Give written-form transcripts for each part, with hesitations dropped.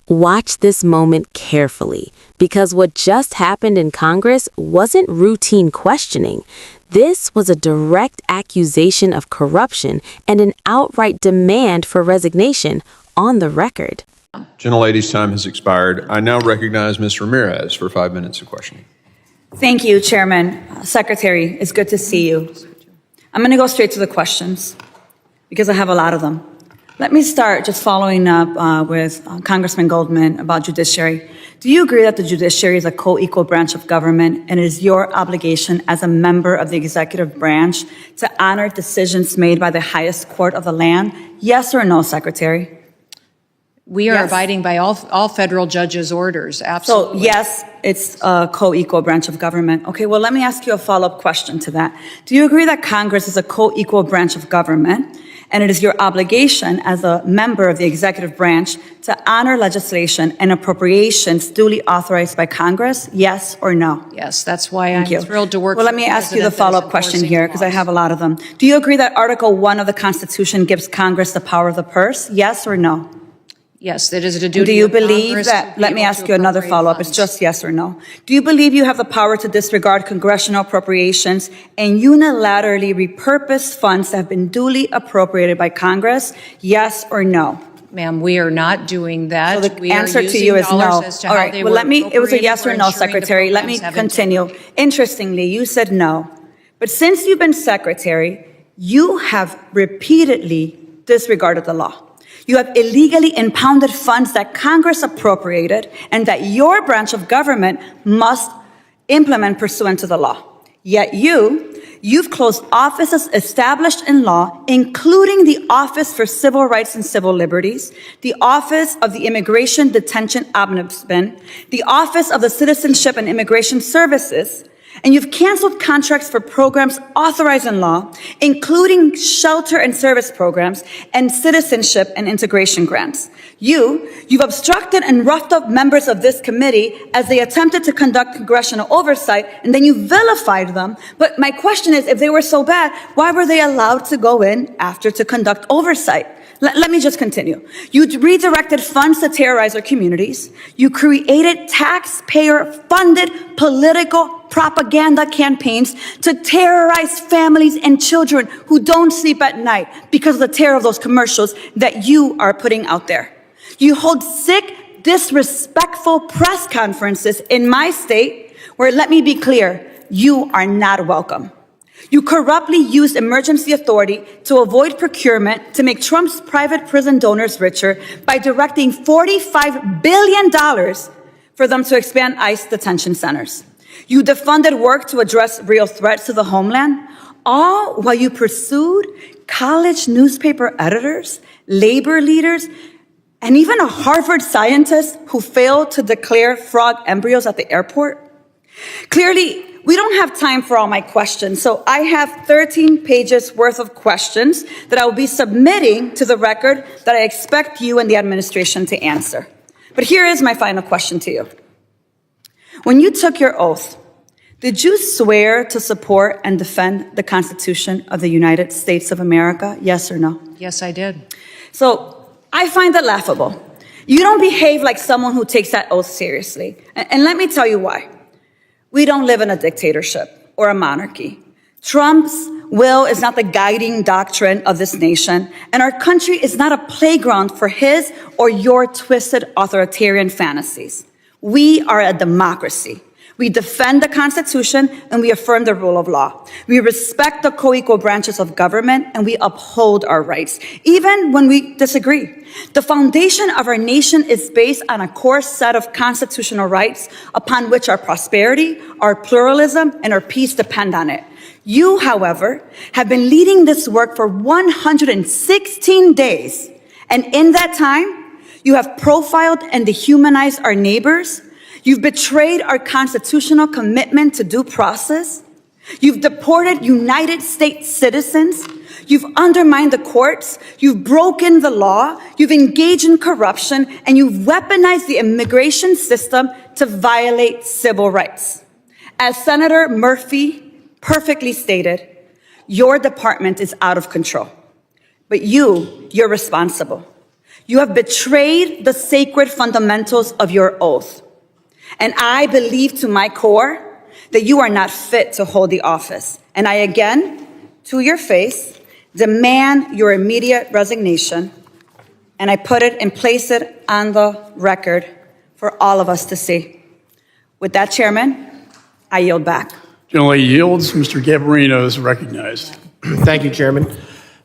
Watch this moment carefully, because what just happened in Congress wasn't routine questioning. This was a direct accusation of corruption and an outright demand for resignation on the record. Gentlelady's time has expired. I now recognize Ms. Ramirez for 5 minutes of questioning. Thank you, Chairman. Secretary, it's good to see you. I'm going to go straight to the questions because I have a lot of them. Let me start just following up with Congressman Goldman about judiciary. Do you agree that the judiciary is a co-equal branch of government and it is your obligation as a member of the executive branch to honor decisions made by the highest court of the land? Yes or no, Secretary? We are Yes. abiding by all federal judges' orders, absolutely. So yes, it's a co-equal branch of government. Okay, well, let me ask you a follow-up question to that. Do you agree that Congress is a co-equal branch of government and it is your obligation as a member of the executive branch to honor legislation and appropriations duly authorized by Congress? Yes or no? Yes, that's why I'm Thank you. thrilled to work. Well, let for me the ask you the president that is follow-up question enforcing here because I laws. have a lot of them. Do you agree that Article 1 of the Constitution gives Congress the power of the purse? Yes or no? Yes, it is a duty Do you of believe Congress that, to be let me able ask to you another appropriate follow-up, it's funds. just yes or no. Do you believe you have the power to disregard congressional appropriations and unilaterally repurpose funds that have been duly appropriated by Congress? Yes or no? Ma'am, we are not doing that. So the We are answer to using you is dollars no. as to All how right, they well, were it was a yes or appropriated. no, We're ensuring the Secretary. Let me programs have continue. Interestingly, you said no. But since you've been Secretary, you have repeatedly disregarded the law. You have illegally impounded funds that Congress appropriated and that your branch of government must implement pursuant to the law. Yet you've closed offices established in law, including the Office for Civil Rights and Civil Liberties, the Office of the Immigration Detention Ombudsman, the Office of the Citizenship and Immigration Services, and you've canceled contracts for programs authorized in law, including shelter and service programs and citizenship and integration grants. You've obstructed and roughed up members of this committee as they attempted to conduct congressional oversight, and then you vilified them. But my question is, if they were so bad, why were they allowed to go in after to conduct oversight? Let me just continue. You redirected funds to terrorize our communities. You created taxpayer-funded political propaganda campaigns to terrorize families and children who don't sleep at night because of the terror of those commercials that you are putting out there. You hold sick, disrespectful press conferences in my state where, let me be clear, you are not welcome. You corruptly used emergency authority to avoid procurement to make Trump's private prison donors richer by directing $45 billion for them to expand ICE detention centers. You defunded work to address real threats to the homeland, all while you pursued college newspaper editors, labor leaders, and even a Harvard scientist who failed to declare frog embryos at the airport. Clearly, we don't have time for all my questions, so I have 13 pages worth of questions that I will be submitting to the record that I expect you and the administration to answer. But here is my final question to you. When you took your oath, did you swear to support and defend the Constitution of the United States of America? Yes or no? Yes, I did. So I find that laughable. You don't behave like someone who takes that oath seriously. And let me tell you why. We don't live in a dictatorship or a monarchy. Trump's will is not the guiding doctrine of this nation, and our country is not a playground for his or your twisted authoritarian fantasies. We are a democracy. We defend the Constitution and we affirm the rule of law. We respect the co-equal branches of government and we uphold our rights, even when we disagree. The foundation of our nation is based on a core set of constitutional rights upon which our prosperity, our pluralism, and our peace depend on it. You, however, have been leading this work for 116 days. And in that time, you have profiled and dehumanized our neighbors. You've betrayed our constitutional commitment to due process. You've deported United States citizens. You've undermined the courts. You've broken the law. You've engaged in corruption, and you've weaponized the immigration system to violate civil rights. As Senator Murphy perfectly stated, your department is out of control. But you're responsible. You have betrayed the sacred fundamentals of your oath. And I believe to my core that you are not fit to hold the office. And I again, to your face, demand your immediate resignation. And I put it and place it on the record for all of us to see. With that, Chairman, I yield back. General yields. Mr. Gabarino is recognized. Thank you, Chairman.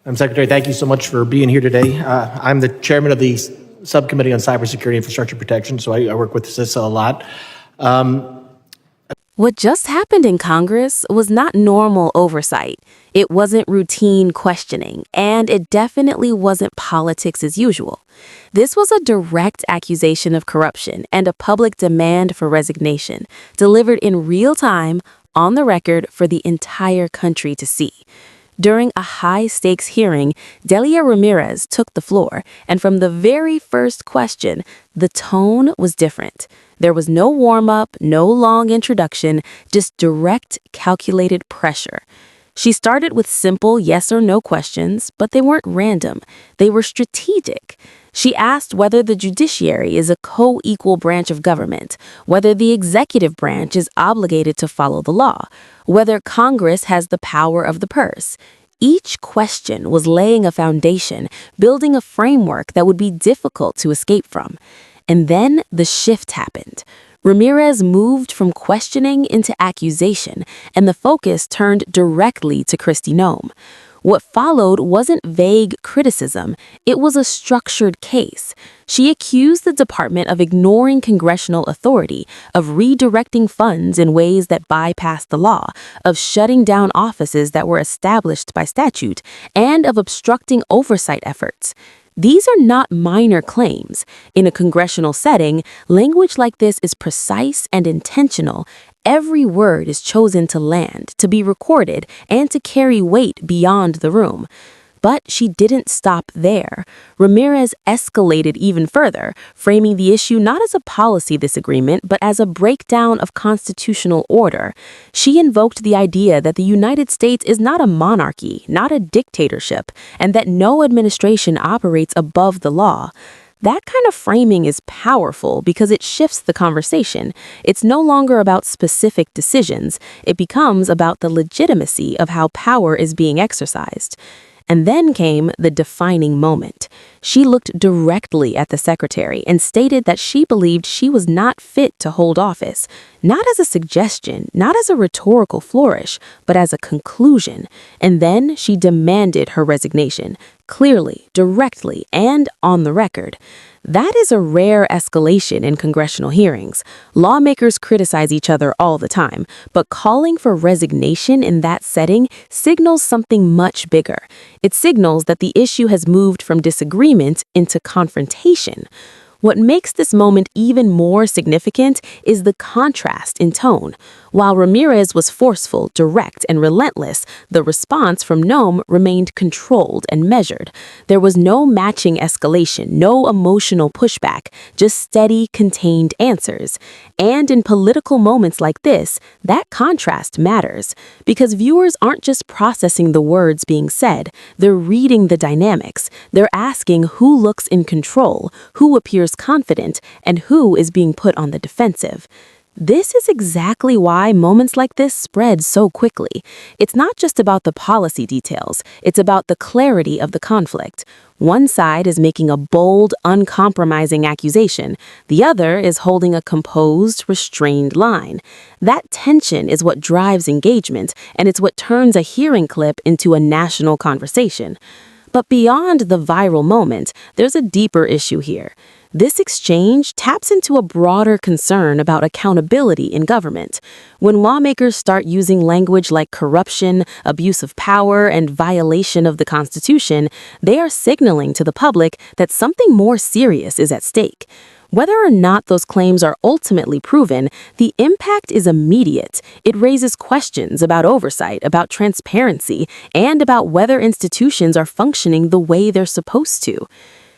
Madam Secretary, thank you so much for being here today. I'm the chairman of the Subcommittee on Cybersecurity Infrastructure Protection, so I work with CISA a lot. What just happened in Congress was not normal oversight. It wasn't routine questioning, and it definitely wasn't politics as usual. This was a direct accusation of corruption and a public demand for resignation, delivered in real time, on the record for the entire country to see. During a high-stakes hearing, Delia Ramirez took the floor, and from the very first question, the tone was different. There was no warm-up, no long introduction, just direct, calculated pressure. She started with simple yes or no questions, but they weren't random. They were strategic. She asked whether the judiciary is a co-equal branch of government, whether the executive branch is obligated to follow the law, whether Congress has the power of the purse. Each question was laying a foundation, building a framework that would be difficult to escape from. And then the shift happened. Ramirez moved from questioning into accusation, and the focus turned directly to Kristi Noem. What followed wasn't vague criticism, it was a structured case. She accused the department of ignoring congressional authority, of redirecting funds in ways that bypassed the law, of shutting down offices that were established by statute, and of obstructing oversight efforts. These are not minor claims. In a congressional setting, language like this is precise and intentional. Every word is chosen to land, to be recorded, and to carry weight beyond the room. But she didn't stop there. Ramirez escalated even further, framing the issue not as a policy disagreement, but as a breakdown of constitutional order. She invoked the idea that the United States is not a monarchy, not a dictatorship, and that no administration operates above the law. That kind of framing is powerful because it shifts the conversation. It's no longer about specific decisions. It becomes about the legitimacy of how power is being exercised. And then came the defining moment. She looked directly at the secretary and stated that she believed she was not fit to hold office, not as a suggestion, not as a rhetorical flourish, but as a conclusion. And then she demanded her resignation, clearly, directly, and on the record. That is a rare escalation in congressional hearings. Lawmakers criticize each other all the time, but calling for resignation in that setting signals something much bigger. It signals that the issue has moved from disagreement into confrontation. What makes this moment even more significant is the contrast in tone. While Ramirez was forceful, direct, and relentless, the response from Noem remained controlled and measured. There was no matching escalation, no emotional pushback, just steady, contained answers. And in political moments like this, that contrast matters, because viewers aren't just processing the words being said, they're reading the dynamics. They're asking who looks in control, who appears confident, and who is being put on the defensive. This is exactly why moments like this spread so quickly. It's not just about the policy details, it's about the clarity of the conflict. One side is making a bold, uncompromising accusation. The other is holding a composed, restrained line. That tension is what drives engagement, and it's what turns a hearing clip into a national conversation. But beyond the viral moment, there's a deeper issue here. This exchange taps into a broader concern about accountability in government. When lawmakers start using language like corruption, abuse of power, and violation of the Constitution, they are signaling to the public that something more serious is at stake. Whether or not those claims are ultimately proven, the impact is immediate. It raises questions about oversight, about transparency, and about whether institutions are functioning the way they're supposed to.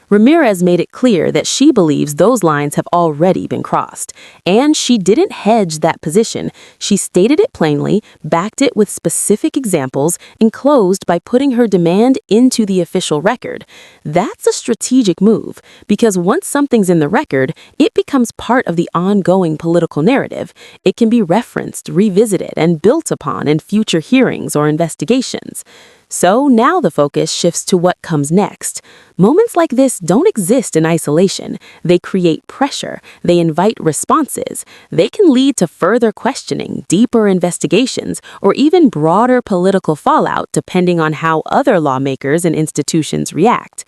Ramirez made it clear that she believes those lines have already been crossed. And she didn't hedge that position. She stated it plainly, backed it with specific examples, and closed by putting her demand into the official record. That's a strategic move, because once something's in the record, it becomes part of the ongoing political narrative. It can be referenced, revisited, and built upon in future hearings or investigations. So now the focus shifts to what comes next. Moments like this don't exist in isolation. They create pressure. They invite responses. They can lead to further questioning, deeper investigations, or even broader political fallout depending on how other lawmakers and institutions react.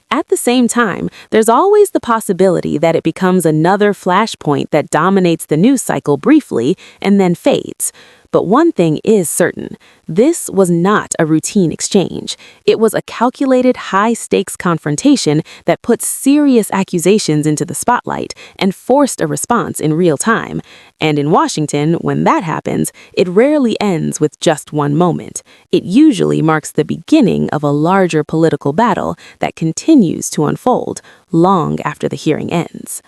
At the same time, there's always the possibility that it becomes another flashpoint that dominates the news cycle briefly and then fades. But one thing is certain. This was not a routine exchange. It was a calculated, high-stakes confrontation that put serious accusations into the spotlight and forced a response in real time. And in Washington, when that happens, it rarely ends with just one moment. It usually marks the beginning of a larger political battle that continues to unfold long after the hearing ends.